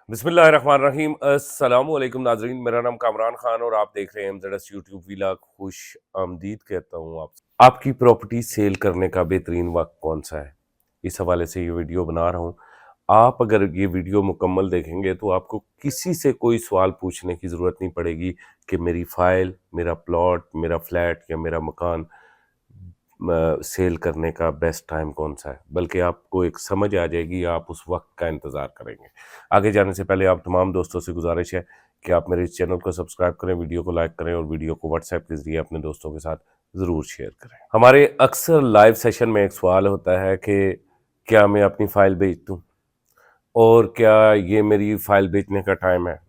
बिस्मिल्लाहिर्रहमानिर्रहीम। अस्सलाम वालेकुम नाजरीन, मेरा नाम कामरान खान और आप देख रहे हैं MZS यूट्यूब व्लॉग। खुश आमदीद कहता हूँ आपकी प्रॉपर्टी सेल करने का बेहतरीन वक्त कौन सा है, इस हवाले से ये वीडियो बना रहा हूँ। आप अगर ये वीडियो मुकम्मल देखेंगे तो आपको किसी से कोई सवाल पूछने की ज़रूरत नहीं पड़ेगी कि मेरी फ़ाइल, मेरा प्लॉट, मेरा फ्लैट या मेरा मकान सेल करने का बेस्ट टाइम कौन सा है, बल्कि आपको एक समझ आ जाएगी, आप उस वक्त का इंतज़ार करेंगे। आगे जाने से पहले आप तमाम दोस्तों से गुजारिश है कि आप मेरे इस चैनल को सब्सक्राइब करें, वीडियो को लाइक करें और वीडियो को व्हाट्सएप के ज़रिए अपने दोस्तों के साथ ज़रूर शेयर करें। हमारे अक्सर लाइव सेशन में एक सवाल होता है कि क्या मैं अपनी फ़ाइल बेच दूँ, और क्या ये मेरी फ़ाइल बेचने का टाइम है,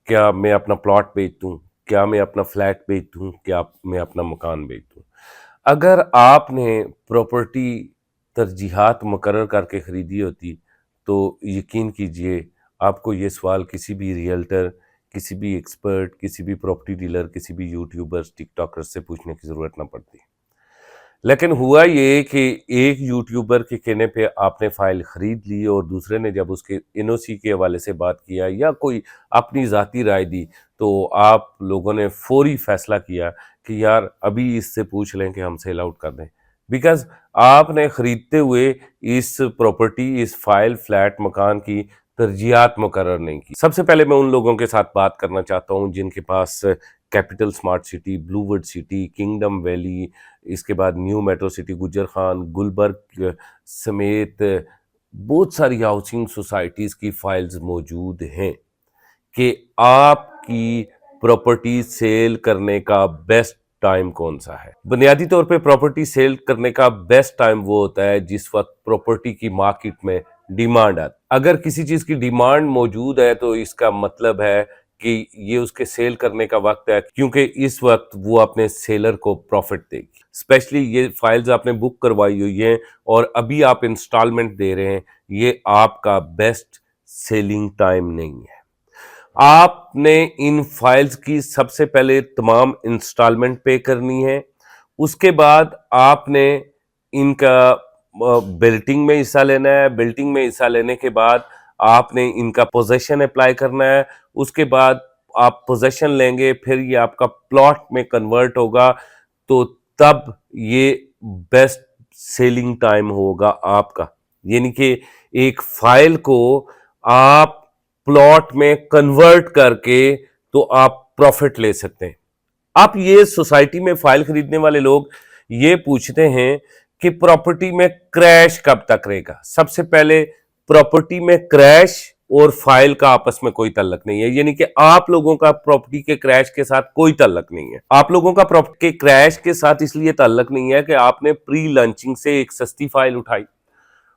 क्या मैं अपना प्लॉट बेच दूँ, क्या मैं अपना फ्लैट बेच दूँ, क्या मैं अपना मकान बेच दूँ। अगर आपने प्रॉपर्टी तरजीहात मुकर्रर करके ख़रीदी होती तो यकीन कीजिए आपको ये सवाल किसी भी रियल्टर, किसी भी एक्सपर्ट, किसी भी प्रॉपर्टी डीलर, किसी भी यूट्यूबर्स, टिकटॉकर्स से पूछने की ज़रूरत ना पड़ती। लेकिन हुआ ये कि एक यूट्यूबर के कहने पे आपने फ़ाइल ख़रीद ली और दूसरे ने जब उसके एनओसी के हवाले से बात किया या कोई अपनी ज़ाती राय दी तो आप लोगों ने फ़ौरी फ़ैसला किया कि यार अभी इससे पूछ लें कि हम सेल आउट कर दें, बिकॉज़ आपने ख़रीदते हुए इस प्रॉपर्टी, इस फ़ाइल, फ्लैट, मकान की तरजीहात मुकर्रर नहीं की। सबसे पहले मैं उन लोगों के साथ बात करना चाहता हूँ जिनके पास capital smart city, blue world city, kingdom valley, इसके बाद न्यू मेट्रो सिटी, गुजर खान, गुलबर्ग समेत बहुत सारी हाउसिंग सोसाइटीज़ की फाइल्स मौजूद हैं कि आपकी प्रॉपर्टी सेल करने का बेस्ट टाइम कौन सा है। बुनियादी तौर पे प्रॉपर्टी सेल करने का बेस्ट टाइम वो होता है जिस वक्त प्रॉपर्टी की मार्केट में डिमांड आती। अगर किसी चीज़ की डिमांड मौजूद है तो इसका मतलब है कि ये उसके सेल करने का वक्त है, क्योंकि इस वक्त वो अपने सेलर को प्रॉफिट देगी। स्पेशली ये फाइल्स आपने बुक करवाई हुई हैं और अभी आप इंस्टॉलमेंट दे रहे हैं, ये आपका बेस्ट सेलिंग टाइम नहीं है। आपने इन फाइल्स की सबसे पहले तमाम इंस्टॉलमेंट पे करनी है, उसके बाद आपने इनका बिल्डिंग में हिस्सा लेना है। बिल्डिंग में हिस्सा लेने के बाद आपने इनका पोजेशन अप्लाई करना है, उसके बाद आप पोजेशन लेंगे, फिर ये आपका प्लॉट में कन्वर्ट होगा, तो तब ये बेस्ट सेलिंग टाइम होगा आपका। यानी कि एक फाइल को आप प्लॉट में कन्वर्ट करके तो आप प्रॉफिट ले सकते हैं। आप ये सोसाइटी में फाइल खरीदने वाले लोग ये पूछते हैं कि प्रॉपर्टी में क्रैश कब तक रहेगा। सबसे पहले प्रॉपर्टी में क्रैश और फाइल का आपस में कोई ताल्लुक नहीं है, यानी कि आप लोगों का प्रॉपर्टी के क्रैश के साथ कोई ताल्लुक नहीं है। आप लोगों का प्रॉपर्टी के क्रैश के साथ इसलिए ताल्लुक नहीं है कि आपने प्री लॉन्चिंग से एक सस्ती फाइल उठाई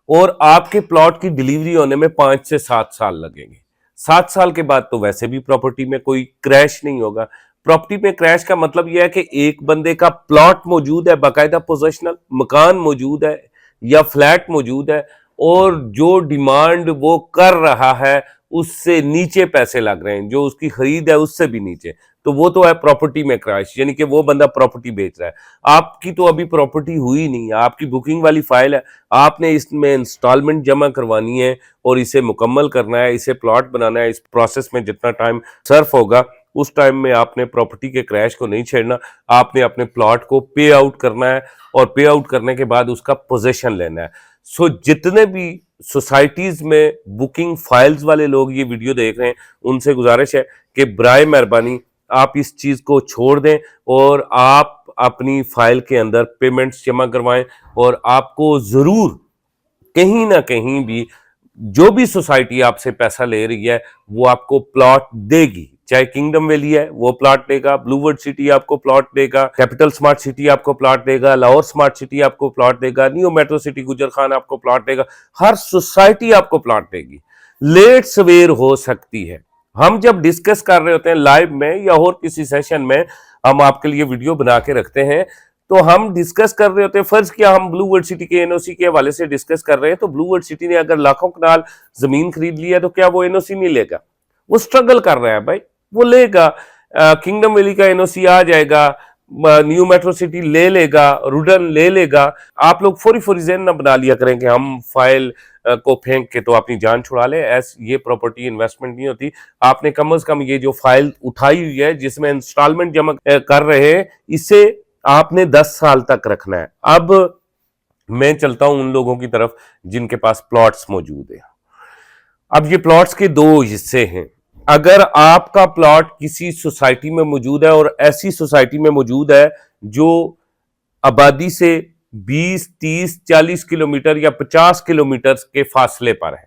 और आपके प्लॉट की डिलीवरी होने में 5 से 7 साल लगेंगे। 7 साल के बाद तो वैसे भी प्रॉपर्टी में कोई क्रैश नहीं होगा। प्रॉपर्टी में क्रैश का मतलब यह है कि एक बंदे का प्लॉट मौजूद है, बाकायदा पोजेशनल मकान मौजूद है या फ्लैट मौजूद है, और जो डिमांड वो कर रहा है उससे नीचे पैसे लग रहे हैं, जो उसकी खरीद है उससे भी नीचे, तो वो तो है प्रॉपर्टी में क्रैश, यानी कि वो बंदा प्रॉपर्टी बेच रहा है। आपकी तो अभी प्रॉपर्टी हुई नहीं है, आपकी बुकिंग वाली फाइल है, आपने इसमें इंस्टॉलमेंट जमा करवानी है और इसे मुकम्मल करना है, इसे प्लॉट बनाना है। इस प्रोसेस में जितना टाइम सर्फ होगा उस टाइम में आपने प्रॉपर्टी के क्रैश को नहीं छेड़ना, आपने अपने प्लॉट को पे आउट करना है और पे आउट करने के बाद उसका पोजेशन लेना है। सो जितने भी सोसाइटीज में बुकिंग फाइल्स वाले लोग ये वीडियो देख रहे हैं उनसे गुजारिश है कि बराए मेहरबानी आप इस चीज को छोड़ दें और आप अपनी फाइल के अंदर पेमेंट्स जमा करवाएं, और आपको जरूर कहीं ना कहीं भी जो भी सोसाइटी आपसे पैसा ले रही है वो आपको प्लॉट देगी। चाहे किंगडम वैली है वो प्लॉट देगा, ब्लूवर्ड सिटी आपको प्लॉट देगा, कैपिटल स्मार्ट सिटी आपको प्लॉट देगा, लाहौर स्मार्ट सिटी आपको प्लॉट देगा, न्यू मेट्रो सिटी गुजर खान आपको प्लॉट देगा। हर सोसाइटी आपको प्लॉट देगी। लेट सवेर हो सकती है। हम जब डिस्कस कर रहे होते हैं लाइव में या और किसी सेशन में, हम आपके लिए वीडियो बना के रखते हैं, तो हम डिस्कस कर रहे होते हैं, फर्ज किया हम ब्लूवर्ड सिटी के एनओसी के हवाले से डिस्कस कर रहे हैं, तो ब्लूवर्ड सिटी ने अगर लाखों कनाल जमीन खरीद लिया तो क्या वो एनओसी नहीं लेगा? वो स्ट्रगल कर रहा है भाई, वो लेगा। किंगडम वैली का एनओसी आ जाएगा न्यू मेट्रो सिटी ले लेगा, रुडन ले लेगा, आप लोग फौरी फौरी ज़हन ना बना लिया करें कि हम फाइल को फेंक के तो अपनी जान छुड़ा ले। ये प्रॉपर्टी इन्वेस्टमेंट नहीं होती। आपने कम से कम ये जो फाइल उठाई हुई है जिसमें इंस्टॉलमेंट जमा कर रहे हैं, इसे आपने 10 साल तक रखना है। अब मैं चलता हूं उन लोगों की तरफ जिनके पास प्लॉट्स मौजूद है। अब ये प्लॉट्स के दो हिस्से हैं। अगर आपका प्लॉट किसी सोसाइटी में मौजूद है और ऐसी सोसाइटी में मौजूद है जो आबादी से 20, 30, 40 किलोमीटर या 50 किलोमीटर के फासले पर है,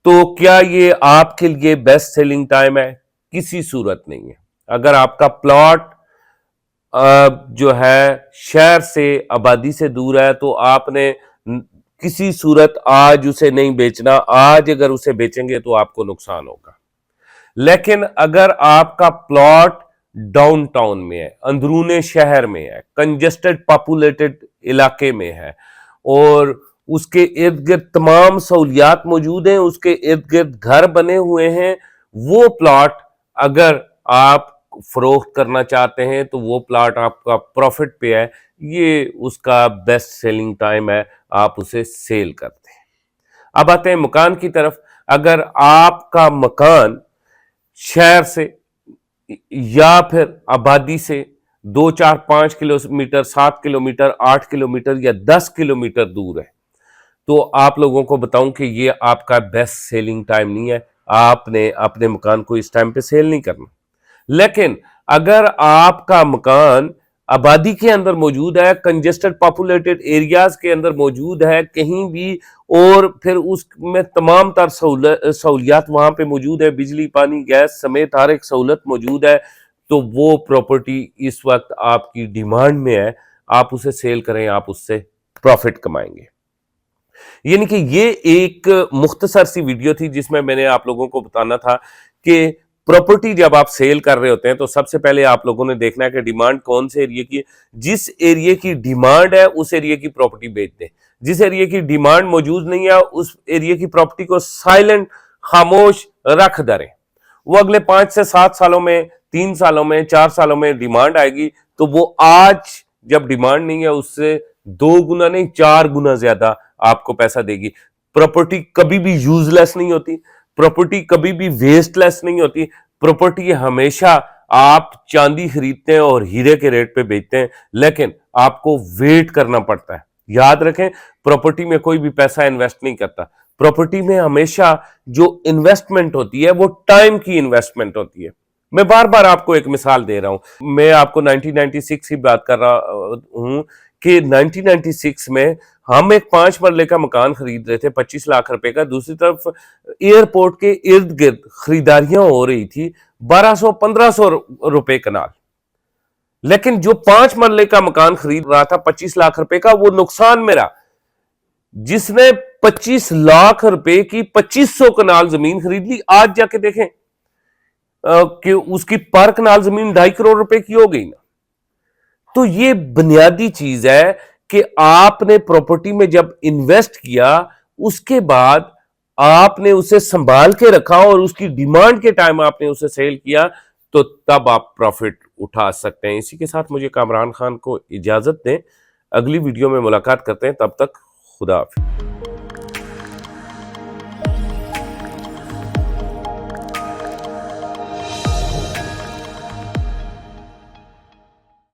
तो क्या ये आपके लिए बेस्ट सेलिंग टाइम है? किसी सूरत नहीं है। अगर आपका प्लॉट जो है शहर से, आबादी से दूर है, तो आपने किसी सूरत आज उसे नहीं बेचना। आज अगर उसे बेचेंगे तो आपको नुकसान होगा। लेकिन अगर आपका प्लॉट डाउन टाउन में है, अंदरूने शहर में है, कंजेस्टेड पॉपुलेटेड इलाके में है और उसके इर्द गिर्द तमाम सहूलियात मौजूद हैं, उसके इर्द गिर्द घर बने हुए हैं, वो प्लॉट अगर आप फरोख्त करना चाहते हैं तो वो प्लॉट आपका प्रॉफिट पे है, ये उसका बेस्ट सेलिंग टाइम है, आप उसे सेल करते हैं। अब आते हैं मकान की तरफ। अगर आपका मकान शहर से या फिर आबादी से 2, 4, 5 किलोमीटर, 7 किलोमीटर, 8 किलोमीटर या 10 किलोमीटर दूर है, तो आप लोगों को बताऊं कि ये आपका बेस्ट सेलिंग टाइम नहीं है। आपने अपने मकान को इस टाइम पे सेल नहीं करना। लेकिन अगर आपका मकान आबादी के अंदर मौजूद है, कंजेस्टेड पॉपुलेटेड एरियाज के अंदर मौजूद है कहीं भी, और फिर उसमें तमाम तर सहूलियात वहां पे मौजूद है, बिजली, पानी, गैस समेत हर एक सहूलत मौजूद है, तो वो प्रॉपर्टी इस वक्त आपकी डिमांड में है। आप उसे सेल करें, आप उससे प्रॉफिट कमाएंगे। यानी कि ये एक मुख्तसर सी वीडियो थी जिसमें मैंने आप लोगों को बताना था कि प्रॉपर्टी जब आप सेल कर रहे होते हैं तो सबसे पहले आप लोगों ने देखना है कि डिमांड कौन से एरिया की है। जिस एरिया की डिमांड है उस एरिया की प्रॉपर्टी बेच दें। जिस एरिया की डिमांड मौजूद नहीं है उस एरिया की प्रॉपर्टी को साइलेंट, खामोश रख दरें। वो अगले 5 से 7 सालों में, 3 सालों में, 4 सालों में डिमांड आएगी, तो वो आज जब डिमांड नहीं है उससे 2 गुना नहीं 4 गुना ज्यादा आपको पैसा देगी। प्रॉपर्टी कभी भी यूजलेस नहीं होती, प्रॉपर्टी कभी भी वेस्टलेस नहीं होती। प्रॉपर्टी हमेशा, आप चांदी खरीदते हैं और हीरे के रेट पे बेचते हैं, लेकिन आपको वेट करना पड़ता है। याद रखें, प्रॉपर्टी में कोई भी पैसा इन्वेस्ट नहीं करता। प्रॉपर्टी में हमेशा जो इन्वेस्टमेंट होती है वो टाइम की इन्वेस्टमेंट होती है। मैं बार बार आपको एक मिसाल दे रहा हूं। मैं आपको 1996 की बात कर रहा हूं कि 1996 में हम एक 5 मरले का मकान खरीद रहे थे 25 लाख रुपए का। दूसरी तरफ एयरपोर्ट के इर्द गिर्द खरीदारियां हो रही थी 1200-1500 रुपए कनाल। लेकिन जो 5 मरले का मकान खरीद रहा था 25 लाख रुपए का, वो नुकसान में रहा। जिसने 25 लाख रुपए की 2500 कनाल जमीन खरीद ली, आज जाके देखें कि उसकी पर कनाल जमीन 2.5 करोड़ रुपए की हो गई ना। तो ये बुनियादी चीज है कि आपने प्रॉपर्टी में जब इन्वेस्ट किया, उसके बाद आपने उसे संभाल के रखा और उसकी डिमांड के टाइम आपने उसे सेल किया, तो तब आप प्रॉफिट उठा सकते हैं। इसी के साथ मुझे कामरान खान को इजाजत दें। अगली वीडियो में मुलाकात करते हैं, तब तक खुदा हाफिज।